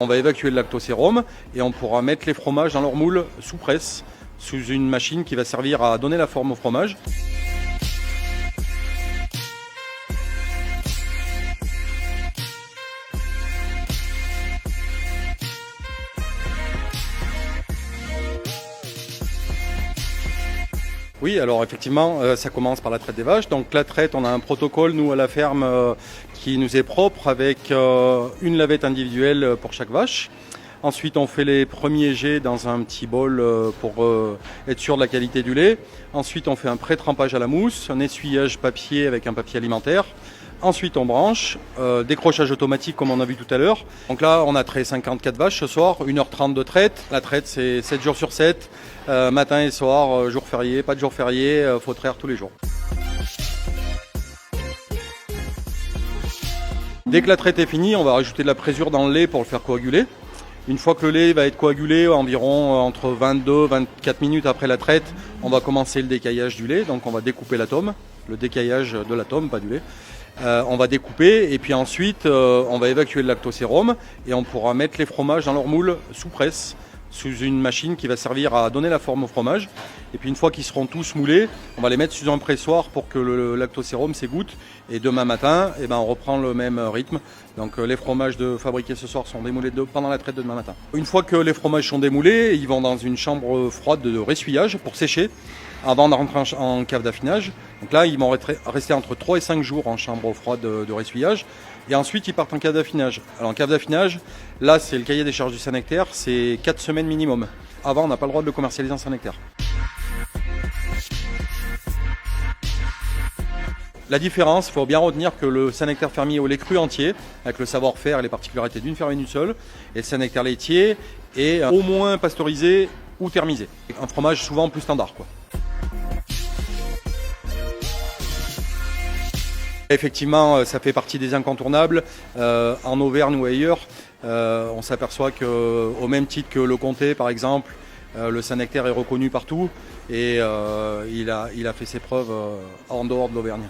On va évacuer le lactosérum et on pourra mettre les fromages dans leur moule sous presse, sous une machine qui va servir à donner la forme au fromage. Oui, alors effectivement, ça commence par la traite des vaches. Donc la traite, on a un protocole, nous, à la ferme, qui nous est propre, avec une lavette individuelle pour chaque vache. Ensuite, on fait les premiers jets dans un petit bol pour être sûr de la qualité du lait. Ensuite, on fait un pré-trempage à la mousse, un essuyage papier avec un papier alimentaire. Ensuite, on branche, décrochage automatique comme on a vu tout à l'heure. Donc là, on a traité 54 vaches ce soir, 1h30 de traite. La traite, c'est 7 jours sur 7, matin et soir, jour férié, pas de jour férié, faut traire tous les jours. Dès que la traite est finie, on va rajouter de la présure dans le lait pour le faire coaguler. Une fois que le lait va être coagulé, environ entre 22 et 24 minutes après la traite, on va commencer le décaillage du lait. Donc on va découper l'atome, le décaillage de l'atome, pas du lait. On va découper et puis ensuite on va évacuer le lactosérum et on pourra mettre les fromages dans leur moule sous presse, sous une machine qui va servir à donner la forme au fromage. Et puis une fois qu'ils seront tous moulés, on va les mettre sur un pressoir pour que le lactosérum s'égoutte. Et demain matin, on reprend le même rythme. Donc les fromages fabriqués ce soir sont démoulés pendant la traite de demain matin. Une fois que les fromages sont démoulés, ils vont dans une chambre froide de ressuyage pour sécher avant de rentrer en cave d'affinage. Donc là, ils vont rester entre 3 et 5 jours en chambre froide de ressuyage. Et ensuite, ils partent en cave d'affinage. Alors en cave d'affinage, là, c'est le cahier des charges du Saint-Nectaire, c'est 4 semaines minimum. Avant, on n'a pas le droit de le commercialiser en Saint-Nectaire. La différence, il faut bien retenir que le Saint-Nectaire fermier au lait cru entier, avec le savoir-faire et les particularités d'une ferme et d'une seule, et le Saint-Nectaire laitier est au moins pasteurisé ou thermisé. Un fromage souvent plus standard, quoi. Effectivement, ça fait partie des incontournables. En Auvergne ou ailleurs, on s'aperçoit qu'au même titre que le comté, par exemple, le Saint-Nectaire est reconnu partout et il a fait ses preuves en dehors de l'Auvergne.